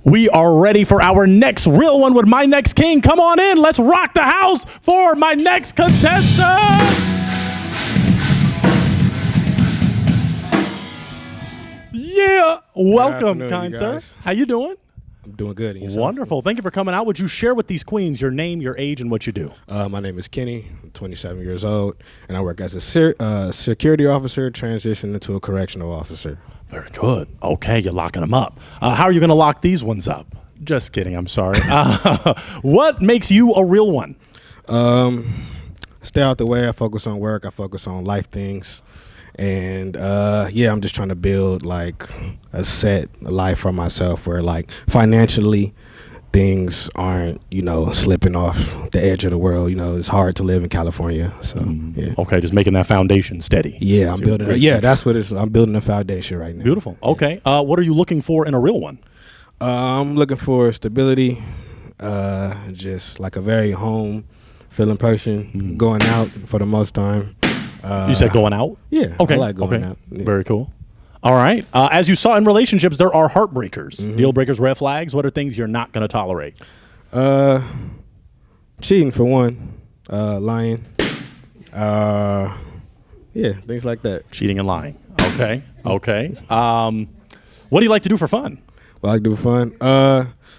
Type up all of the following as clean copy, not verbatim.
We are ready for our next real one with my next king. Come on in. Let's rock the house for my next contestant. Yeah. Welcome, kind sir. How you doing? I'm doing good. Wonderful. Thank you for coming out. Would you share with these queens your name, your age, and what you do? My name is Kenny. I'm 27 years old, and I work as a security officer, transitioned into a correctional officer. Very good. Okay, you're locking them up. How are you going to lock these ones up? Just kidding. I'm sorry. What makes you a real one? Stay out the way. I focus on work. I focus on life things. And yeah, I'm just trying to build like a set life for myself where like financially things aren't, slipping off the edge of the world. It's hard to live in California. So yeah. Okay, just making that foundation steady. Yeah, I'm building it. Yeah, that's what it is. I'm building a foundation right now. Beautiful. Okay. What are you looking for in a real one? I'm looking for stability, just like a very home feeling person, going out for the most time. You said going out? Yeah. Okay. I like going out. Yeah. Very cool. All right. As you saw in relationships, there are heartbreakers, deal breakers, red flags. What are things you're not going to tolerate? Cheating for one, lying. Yeah, things like that. Cheating and lying. Okay. Okay. What do you like to do for fun? What I like to do for fun?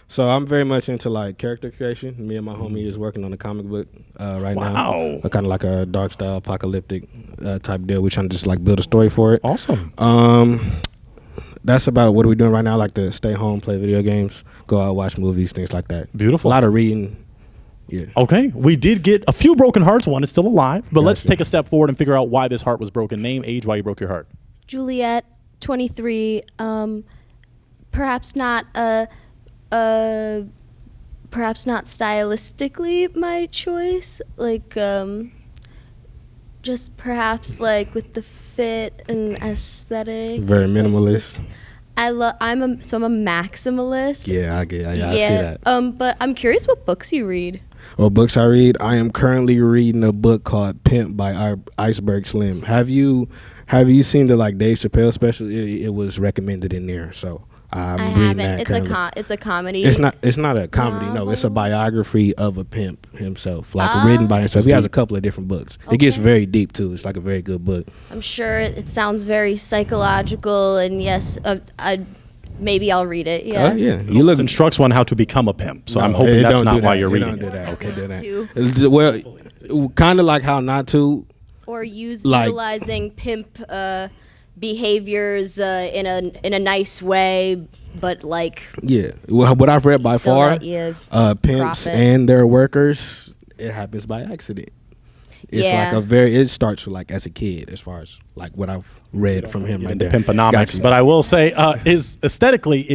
So I'm very much into like character creation. Me and my homie is working on a comic book right now. Kind of like a dark style apocalyptic type deal. We're trying to just like build a story for it. Awesome. That's about what we're doing right now. Like to stay home, play video games, go out, watch movies, things like that. Beautiful. A lot of reading. Yeah. Okay. We did get a few broken hearts. One is still alive, but let's take a step forward and figure out why this heart was broken. Name, age, why you broke your heart. Juliet, 23. Perhaps not stylistically my choice, like just perhaps like with the fit and aesthetic. Very minimalist. I'm a maximalist. Yeah, I see that. But I'm curious what books you read. Well, books I read, I am currently reading a book called Pimp by Iceberg Slim. Have you seen the like Dave Chappelle special? It was recommended in there, so I'm reading that. It's a comedy. It's not a comedy. No, it's a biography of a pimp himself, like written by himself. He has a couple of different books. Okay. It gets very deep too. It's like a very good book. I'm sure it sounds very psychological, and yes, maybe I'll read it. Yeah. Yeah. It instructs one how to become a pimp. So I'm hoping that's not why you're reading it. Don't do that. Okay. Do that. Well, kind of like how not to. Or utilizing pimp behaviors in a nice way, but like. Yeah. Well, what I've read by so far, pimps profit. and their workers, it happens by accident. It's like it starts with like as a kid, as far as like what I've read from him right there. Pimponomics. Gotcha. But I will say, is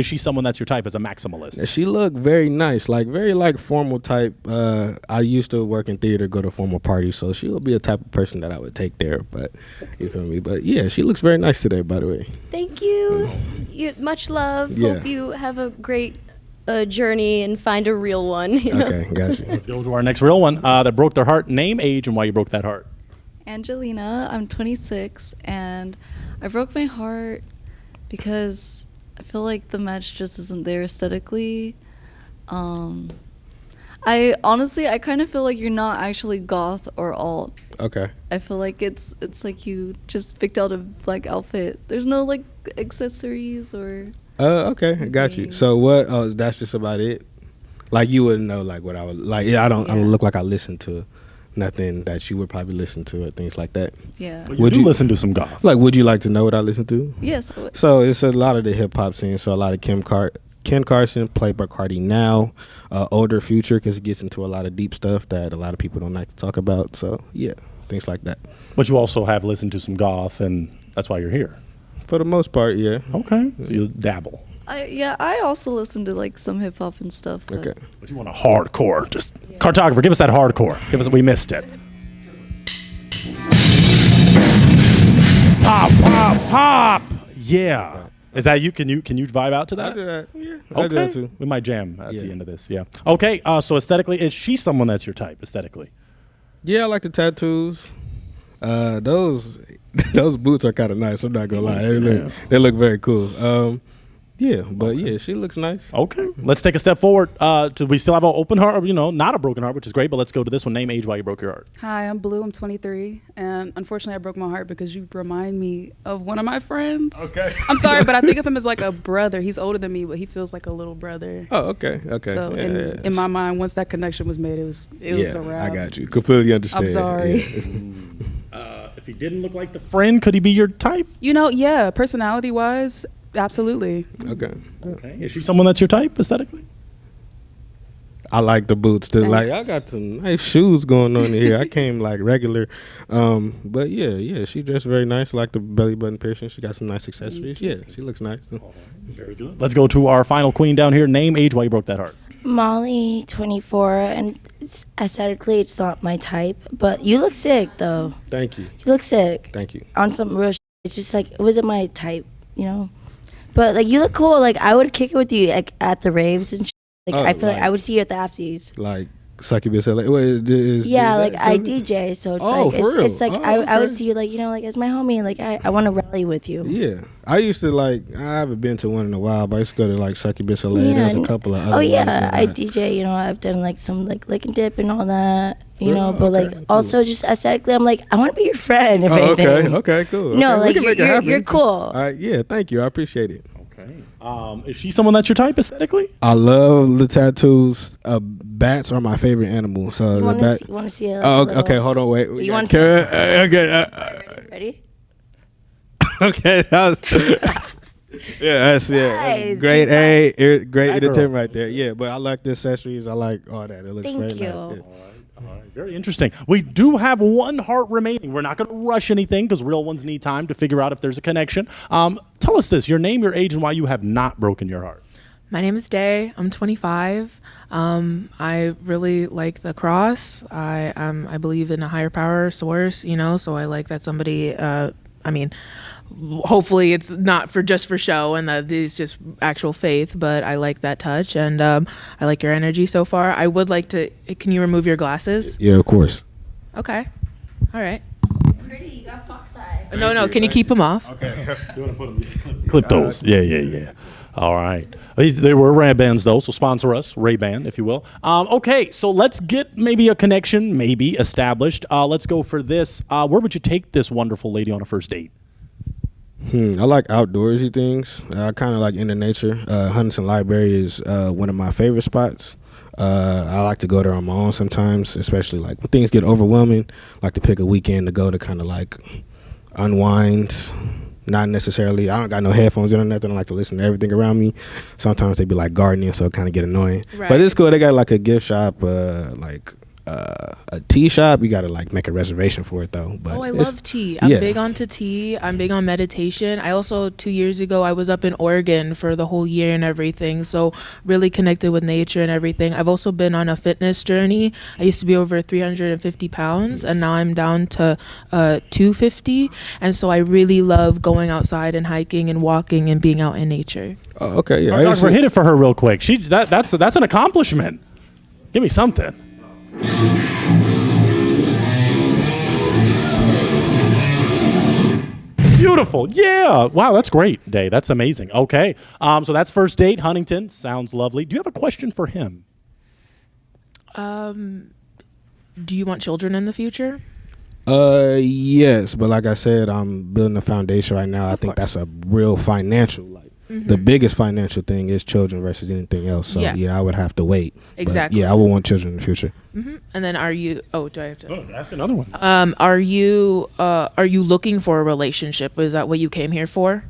she someone that's your type as a maximalist? She looked very nice, like very like formal type. I used to work in theater, go to formal parties, so she would be a type of person that I would take there. But you feel me? But yeah, she looks very nice today, by the way. Thank you. Much love. Yeah. Hope you have a great journey and find a real one. Okay, gotcha. Let's go to our next real one that broke their heart. Name, age, and why you broke that heart. Angelina, I'm 26, and I broke my heart because I feel like the match just isn't there aesthetically. I kind of feel like you're not actually goth or alt. Okay. I feel like it's like you just picked out a black outfit. There's no like accessories or. Okay, I got you. So what? Oh, that's just about it. Like you wouldn't know like what I would like. Yeah, I don't look like I listen to nothing that you would probably listen to or things like that. Yeah. Well, would you listen to some goth? Like, would you like to know what I listen to? Yes, I would. So it's a lot of the hip hop scene. So a lot of Ken Carson, Playboy Cardi now, older Future, because it gets into a lot of deep stuff that a lot of people don't like to talk about. So yeah, things like that. But you also have listened to some goth, and that's why you're here. For the most part, yeah. Okay. So you dabble. I also listen to like some hip hop and stuff. Okay. But you want a hardcore? Just cartographer, give us that hardcore. We missed it. Pop, pop, pop. Yeah. Is that you? Can you vibe out to that? I do that. Yeah. Okay. I do that too. We might jam at the end of this. Yeah. Okay. So aesthetically, is she someone that's your type aesthetically? Yeah, I like the tattoos. Those boots are kind of nice. I'm not gonna lie. They look very cool. Yeah, but yeah, she looks nice. Okay, let's take a step forward. We still have an open heart, not a broken heart, which is great, but let's go to this one. Name, age, why you broke your heart. Hi, I'm Blue. I'm 23, and unfortunately, I broke my heart because you remind me of one of my friends. Okay. I'm sorry, but I think of him as like a brother. He's older than me, but he feels like a little brother. Oh, okay. So in my mind, once that connection was made, it was a wrap. I got you. Completely understand. I'm sorry. Yeah. If he didn't look like the friend, could he be your type? Yeah, personality-wise, absolutely. Okay. Okay. Is she someone that's your type aesthetically? I like the boots. Like, Thanks. I got some nice shoes going on here. I came like regular, but yeah, she dressed very nice. Like the belly button piercing. She got some nice accessories. Yeah, she looks nice. Very good. Let's go to our final queen down here. Name, age, why you broke that heart. Molly, 24, and aesthetically, it's not my type. But you look sick, though. Thank you. You look sick. Thank you. On some real it's just like, it wasn't my type, But, like, you look cool. Like, I would kick it with you, like, at the raves and shit. Like, I feel like I would see you at the afties. Like succubus. I DJ, so it's like I would okay. see you like as my homie, like I want to rally with you. Yeah, I used to I haven't been to one in a while, but I used to go to like Succubus LA. Yeah, There's a couple of other ones I that DJ, I've done like some like lick and dip and all that, but okay, like cool. Also just aesthetically, I'm like I want to be your friend if anything. Okay, cool. No, okay, like we can make it happen. you're cool. All right, yeah, thank you. I appreciate it. Okay. Is she someone that's your type aesthetically? I love the tattoos. Bats are my favorite animal. So You the bat. want to see it? Okay, hold on, wait. You want okay, Ready? okay, that was, that's Nice. Great A, great That entertainment girl. right there. Yeah, but I like the accessories. I like all that. It looks Thank very you. nice. All right, very interesting. We do have one heart remaining. We're not going to rush anything because real ones need time to figure out if there's a connection. Tell us this, your name, your age, and why you have not broken your heart. My name is Day. I'm 25. I really like the cross. I believe in a higher power source, so I like that somebody, hopefully it's not just for show and that it's just actual faith, but I like that touch and I like your energy so far. I would like to, can you remove your glasses? Yeah, of course. Okay. All right. Pretty, you got fox eye. No, can you keep them off? Okay. You want to put them? Clip those. Yeah. All right. They were Ray-Bans, though, so sponsor us, Ray-Ban, if you will. Okay, so let's get maybe a connection, maybe established. Let's go for this. Where would you take this wonderful lady on a first date? I like outdoorsy things. I kind of like in the nature. Huntington Library is one of my favorite spots. I like to go there on my own sometimes, especially like when things get overwhelming. I like to pick a weekend to go to kind of like unwind. Not necessarily, I don't got no headphones in or nothing. I like to listen to everything around me. Sometimes they be like gardening, so it kind of get annoying. Right. But it's cool. They got like a gift shop, a tea shop. You got to like make a reservation for it though. But I it's- love tea. I'm yeah. big onto tea. I'm big on meditation. I also, 2 years ago, I was up in Oregon for the whole year and everything. So really connected with nature and everything. I've also been on a fitness journey. I used to be over 350 pounds and now I'm down to 250. And so I really love going outside and hiking and walking and being out in nature. Oh, okay, yeah. All right, hit it for her real quick. That's an accomplishment. Give me something. Beautiful. Yeah. Wow, that's great, Day. That's amazing. Okay. So that's first date, Huntington. Sounds lovely. Do you have a question for him? Do you want children in the future? Yes, but like I said, I'm building a foundation right now. I think course. that's a real financial, the biggest financial thing is children versus anything else. So Yeah. I would have to wait. But, Exactly. yeah, I would want children in the future. And then are you, do I have to? Oh, ask another one. Are you looking for a relationship? Is that what you came here for?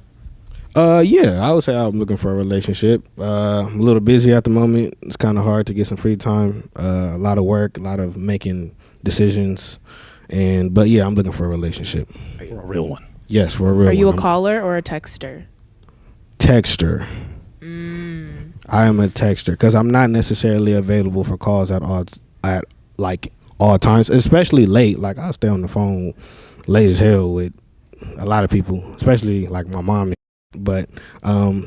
Yeah, I would say I'm looking for a relationship. I'm a little busy at the moment. It's kind of hard to get some free time. A lot of work, a lot of making decisions, but yeah, I'm looking for a relationship. For a real one. Yes, for a real. Are you a one. caller or a texter? Texter. I am a texter because I'm not necessarily available for calls at all times, especially late. Like I'll stay on the phone late as hell with a lot of people, especially like my mom. But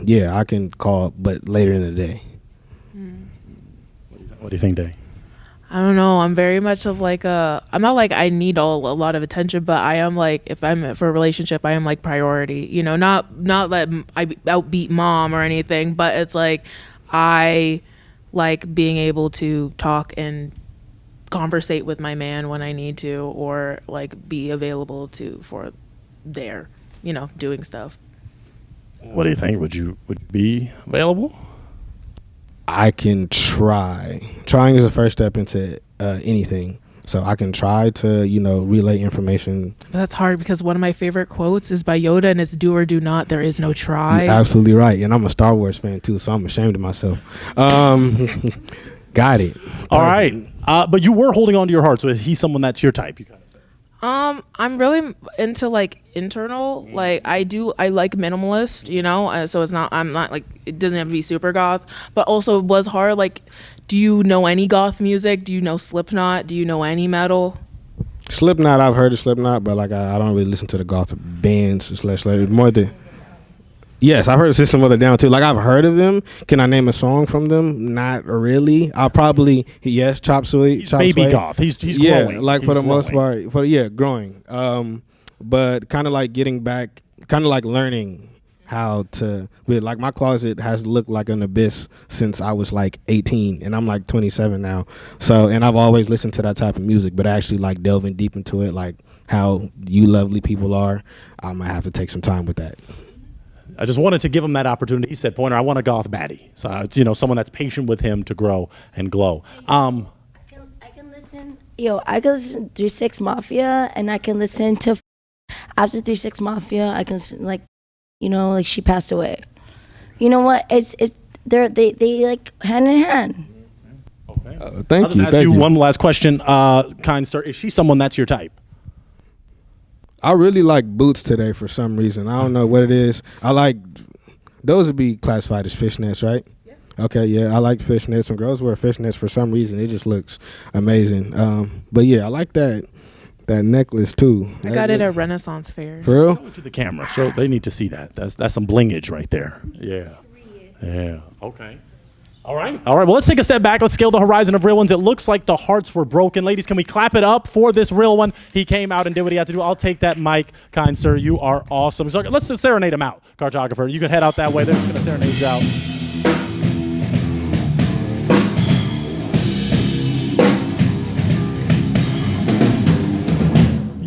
yeah, I can call, but later in the day. What do you think, Day? I don't know. I'm very much of like I'm not like I need a lot of attention, but I am like, if I'm for a relationship, I am like priority. You know, not that I outbeat mom or anything, but it's like I like being able to talk and conversate with my man when I need to, or like be available for there, you know, doing stuff. What do you think? Would you be available? I can try. Trying is the first step into anything. So I can try to, relay information. But that's hard because one of my favorite quotes is by Yoda, and it's "Do or do not. There is no try." You're absolutely right. And I'm a Star Wars fan too, so I'm ashamed of myself. Got it. All right. But you were holding on to your heart, so he's someone that's your type, you kind of say. I'm really into like internal. Like I like minimalist, you know. So I'm not like, it doesn't have to be super goth, but also it was hard. Like, do you know any goth music? Do you know Slipknot? Do you know any metal? Slipknot, I've heard of Slipknot, but like I don't really listen to the goth bands / more than. Yes, I've heard of System of a Down too. Like I've heard of them. Can I name a song from them? Not really. I'll probably Chop Suey. He's Chop baby Suey. goth. He's yeah, growing. like He's for the growing. most part, growing. But kind of like getting back, kind of like learning how to. Like my closet has looked like an abyss since I was like 18, and I'm like 27 now. So, and I've always listened to that type of music, but actually like delving deep into it, like how you lovely people are, I might have to take some time with that. I just wanted to give him that opportunity. He said, Pointer, I want a goth baddie. So it's, someone that's patient with him to grow and glow. I can listen. I can listen to 3-6 Mafia, and I can listen to after 3-6 Mafia. I can listen, like she passed away. You know what? They like hand in hand. Okay. Thank I'll just you. ask Thank you you. one last question, kind sir. Is she someone that's your type? I really like boots today for some reason. I don't know what it is. I like those would be classified as fishnets, right? Yeah. Okay, yeah, I like fishnets. Some girls wear fishnets for some reason. It just looks amazing. But yeah, I like that necklace too. I got it at Renaissance Fair. For real? Show it to the camera. So they need to see that. That's some blingage right there. Yeah. Yeah. Okay. All right. Well, let's take a step back. Let's scale the horizon of real ones. It looks like the hearts were broken. Ladies, can we clap it up for this real one? He came out and did what he had to do. I'll take that mic, kind sir. You are awesome. So let's serenade him out, cartographer. You can head out that way. They're just going to serenade you out.